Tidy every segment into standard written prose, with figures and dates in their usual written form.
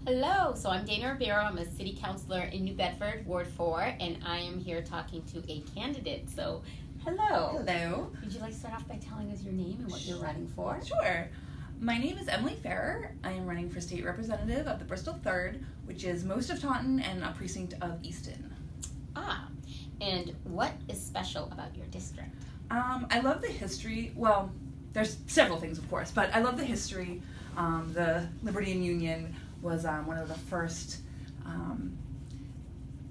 Hello, so I'm Dana Ribeiro. I'm a city councilor in New Bedford, Ward 4, and I am here talking to a candidate. So, hello. Hello. Would you like to start off by telling us your name and what you're running for? Sure. My name is Emily Ferrer. I am running for state representative of the Bristol 3rd, which is most of Taunton and a precinct of Easton. And what is special about your district? I love the history. Well, there's several things, of course, but I love the history. The Liberty and Union was one of the first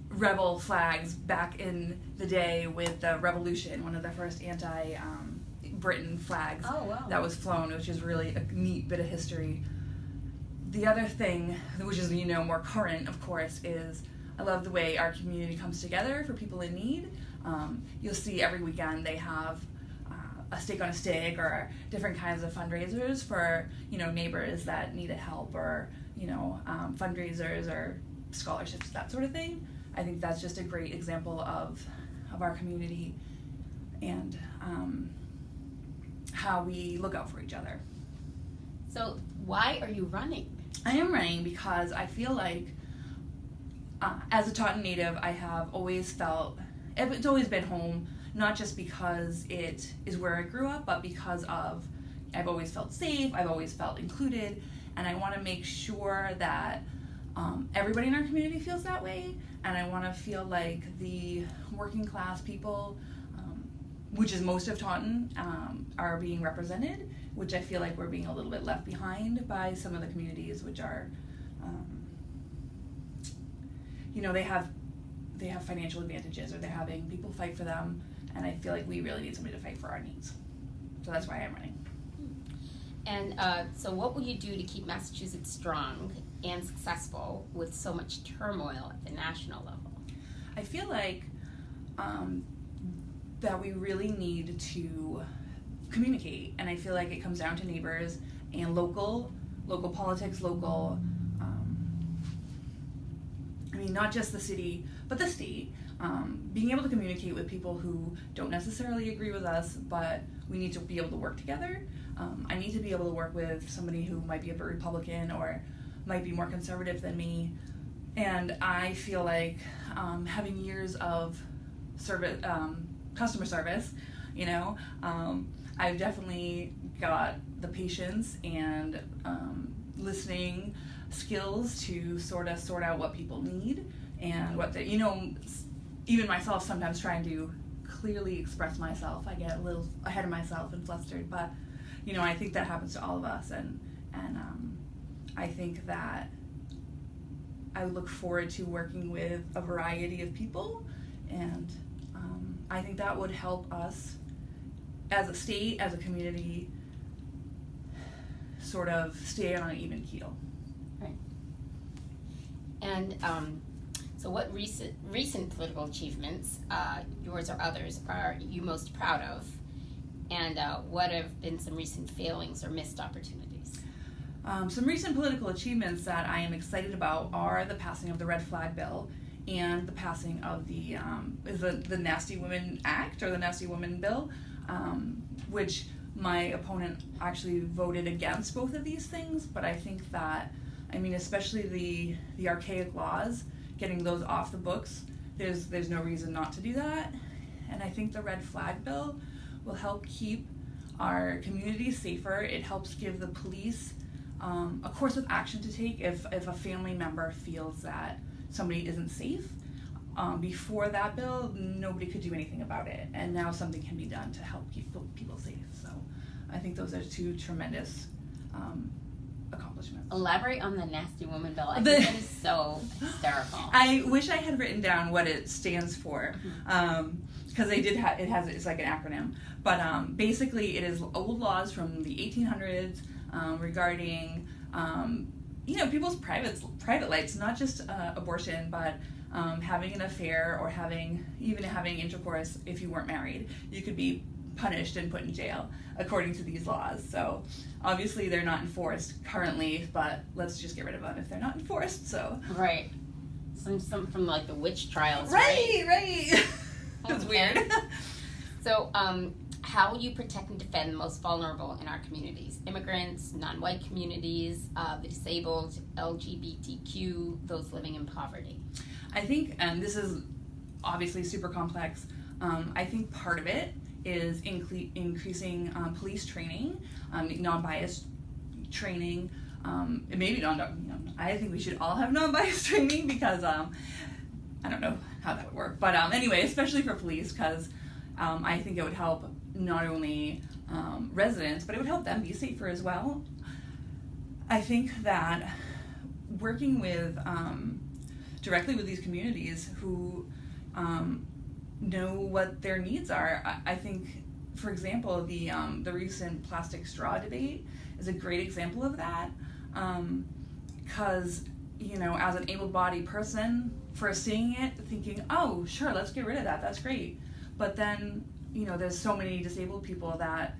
rebel flags back in the day with the Revolution, one of the first anti-Britain flags that was flown, which is really a neat bit of history. The other thing, which is more current, of course, is I love the way our community comes together for people in need. You'll see every weekend they have a steak on a stick or different kinds of fundraisers for neighbors that needed help or fundraisers or scholarships, that sort of thing. I think that's just a great example of our community and how we look out for each other. So why are you running? I am running because I feel like as a Taunton native, I have always felt, it's always been home, not just because it is where I grew up, but because I've always felt safe, I've always felt included, and I want to make sure that everybody in our community feels that way, and I want to feel like the working class people, which is most of Taunton, are being represented, which I feel like we're being a little bit left behind by some of the communities which are, they have financial advantages, or they're having people fight for them, and I feel like we really need somebody to fight for our needs. So that's why I'm running. And so what will you do to keep Massachusetts strong and successful with so much turmoil at the national level? I feel like that we really need to communicate, and I feel like it comes down to neighbors and local politics, not just the city, but the state. Being able to communicate with people who don't necessarily agree with us, but we need to be able to work together. I need to be able to work with somebody who might be a Republican or might be more conservative than me. And I feel like having years of service, customer service, I've definitely got the patience and listening skills to sort out what people need and what they, even myself sometimes trying to clearly express myself, I get a little ahead of myself and flustered, but I think that happens to all of us, and I think that I look forward to working with a variety of people, and I think that would help us as a state, as a community, sort of stay on an even keel. Right. And so what recent political achievements, yours or others, are you most proud of? And what have been some recent failings or missed opportunities? Some recent political achievements that I am excited about are the passing of the Red Flag Bill and the passing of the Nasty Women Act, or the Nasty Women Bill, which my opponent actually voted against both of these things, but I think that, especially the archaic laws, getting those off the books, there's no reason not to do that. And I think the Red Flag Bill will help keep our community safer. It helps give the police a course of action to take if a family member feels that somebody isn't safe. Before that bill, nobody could do anything about it, and now something can be done to help keep people safe. So I think those are two tremendous accomplishments. Elaborate on the Nasty Woman Bill. I think that is so hysterical. I wish I had written down what it stands for, because they did it's like an acronym. But basically, it is old laws from the 1800s regarding people's private lives, not just abortion, but having an affair or having intercourse. If you weren't married, you could be punished and put in jail according to these laws. So obviously they're not enforced currently, but let's just get rid of them if they're not enforced. So right, some from like the witch trials. Right. That's weird. So how will you protect and defend the most vulnerable in our communities? Immigrants, non-white communities, the disabled, LGBTQ, those living in poverty. I think, and this is obviously super complex, I think part of it is increasing police training, non-biased training, maybe I think we should all have non-biased training because I don't know how that would work, but anyway, especially for police, because I think it would help not only residents, but it would help them be safer as well. I think that working with directly with these communities who know what their needs are, I think, for example, the recent plastic straw debate is a great example of that, because as an able-bodied person, first seeing it, thinking, oh, sure, let's get rid of that, that's great. But then, there's so many disabled people that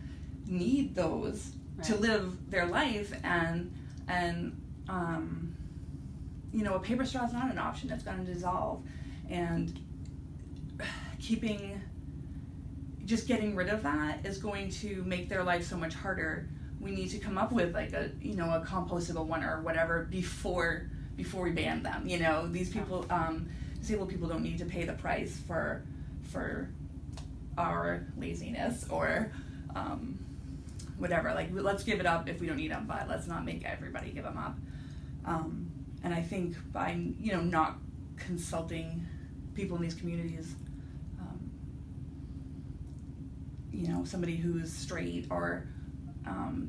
need those to live their life, and a paper straw is not an option, it's going to dissolve. And getting rid of that is going to make their life so much harder. We need to come up with like a compostable one or whatever before we ban them. These people, disabled people, don't need to pay the price for our laziness or whatever. Like, let's give it up if we don't need them, but let's not make everybody give them up. And I think by not consulting people in these communities, somebody who's straight or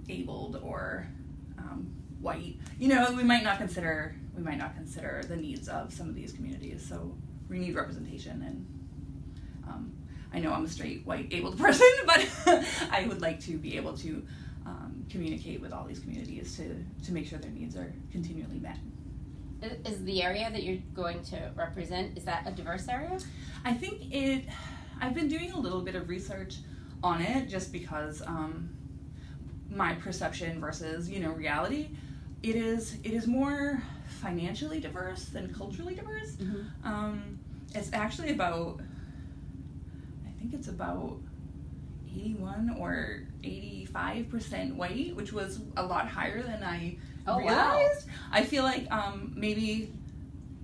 abled or white, we might not consider the needs of some of these communities. So we need representation, and I know I'm a straight, white, abled person, but I would like to be able to communicate with all these communities to make sure their needs are continually met. Is the area that you're going to represent, is that a diverse area? I think I've been doing a little bit of research on it just because my perception versus, reality, it is more financially diverse than culturally diverse. Mm-hmm. It's actually about 81 or 85% white, which was a lot higher than I realized. Wow. I feel like maybe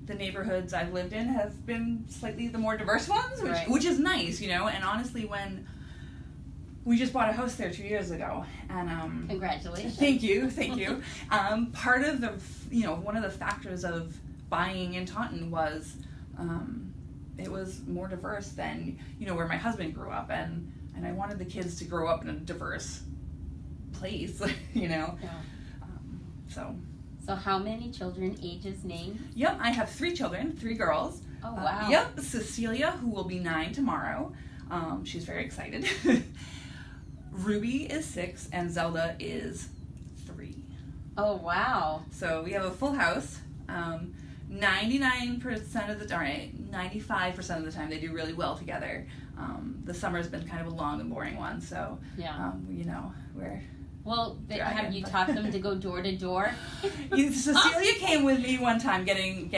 the neighborhoods I've lived in have been slightly the more diverse ones, which is nice, and honestly, when we just bought a house there 2 years ago, and congratulations. Thank you. Part of the one of the factors of buying in Taunton was it was more diverse than where my husband grew up, and I wanted the kids to grow up in a diverse place, Yeah. So how many children, ages, names? Yep, I have 3 children, 3 girls. Oh, wow. Yep, Cecilia, who will be 9 tomorrow. She's very excited. Ruby is 6, and Zelda is 3. Oh, wow. So we have a full house. 99% of the time, 95% of the time, they do really well together. The summer's been kind of a long and boring one, so yeah. We're... Well, have you taught them to go door to door? Cecilia came with me one time getting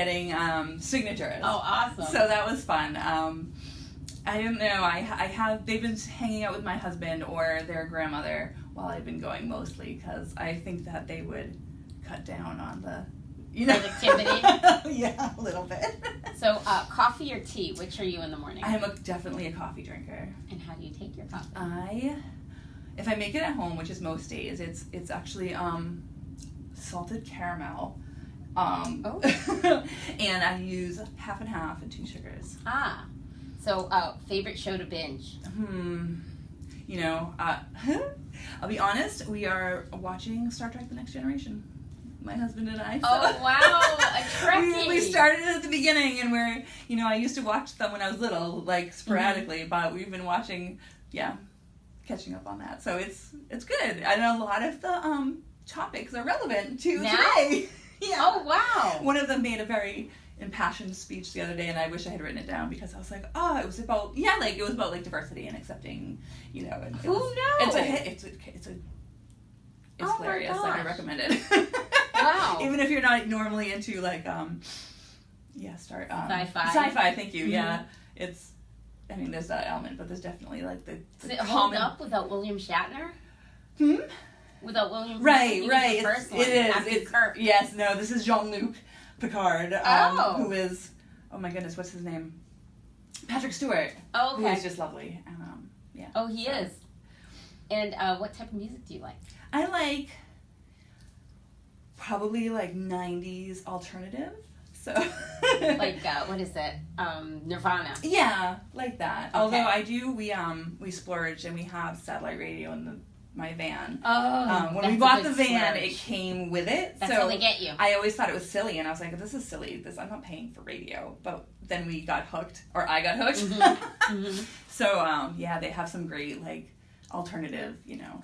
signatures. Oh, awesome! So that was fun. I don't know. They've been hanging out with my husband or their grandmother while I've been going mostly, because I think that they would cut down on the productivity. Yeah, a little bit. So, coffee or tea? Which are you in the morning? I'm definitely a coffee drinker. And how do you take your coffee? If I make it at home, which is most days, it's actually salted caramel. And I use half and half and 2 sugars. Ah. So, favorite show to binge? I'll be honest, we are watching Star Trek The Next Generation. My husband and I. Oh, wow, a Trekkie. We started at the beginning, and we're, I used to watch them when I was little, like sporadically, but we've been watching, catching up on that. So it's good. And a lot of the topics are relevant to today. Yeah. Oh, wow. One of them made a very impassioned speech the other day, and I wish I had written it down, because I was like, it was about diversity and accepting, and who knows? It's hilarious. Like, I recommend it. Wow. Even if you're not normally into sci-fi. Sci-fi, thank you. Mm-hmm. Yeah. I mean, there's that element, but there's definitely like the Does it hold up without William Shatner? Hmm? Without William Right, he was right. the first one, It is. after It's Kirk. Yes, no, this is Jean-Luc Picard, Oh. who is, oh my goodness, what's his name? Patrick Stewart, Oh, who okay. is just lovely. And, yeah. Oh, he is. And what type of music do you like? I like probably like 90s alternative. So Like, what is it? Nirvana. yeah, like that. Okay. Although I do, we splurge and we have satellite radio in my van. Oh, When that's we a bought good the van, splurge. it came with it. That's so how they get you. I always thought it was silly, and I was like, "This is silly. I'm not paying for radio." But then we got hooked, or I got hooked. Mhm. So yeah, they have some great like alternative,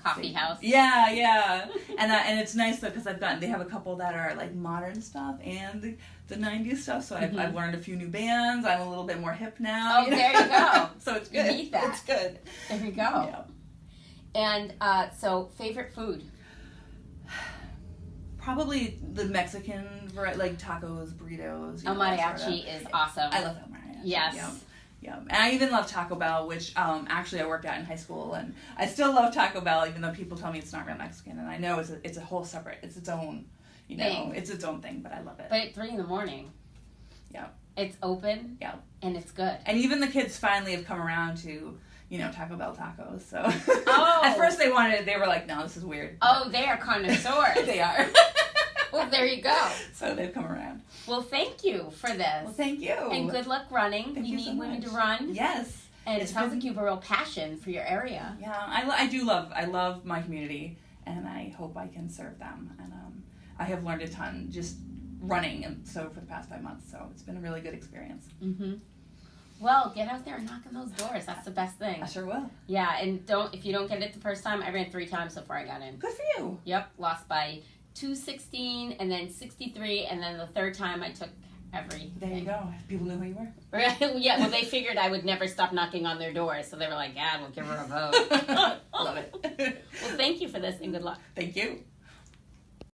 Coffee house. Yeah, yeah, and it's nice though because they have a couple that are like modern stuff and the 90s stuff. So I've learned a few new bands. I'm a little bit more hip now. Oh, there you go. So it's You good. need that. It's good. There you go. Yeah. And so, favorite food? Probably the Mexican variety, like tacos, burritos. El that sort of- mariachi is awesome. I love El mariachi. Yes. Yeah. Yeah. And I even love Taco Bell, which actually I worked at in high school, and I still love Taco Bell, even though people tell me it's not real Mexican, and I know it's a whole separate, it's its own, Thing. it's its own thing, but I love it. But at 3 a.m. Yeah. It's open. Yeah. And it's good. And even the kids finally have come around to, Taco Bell tacos. So Oh. at first they were like, no, this is weird. Oh, they are connoisseurs. They are. Well, there you go. So they've come around. Well, thank you for this. Well, thank you. And good luck running. Thank We you need so women much. to run. Yes. And It's it sounds been- like you have a real passion for your area. Yeah, I love my community, and I hope I can serve them. And I have learned a ton just running, and so for the past 5 months. So it's been a really good experience. Mm-hmm. Well, get out there and knock on those doors. That's the best thing. I sure will. Yeah, and if you don't get it the first time, I ran 3 times before I got in. Good for you. Yep, lost by 2:16 and then 63, and then the third time I took everything. There you go. People knew who you were. Right? Yeah, well, they figured I would never stop knocking on their doors, so they were like, "Yeah, we'll give her a vote." Love it. Well, thank you for this, and good luck. Thank you.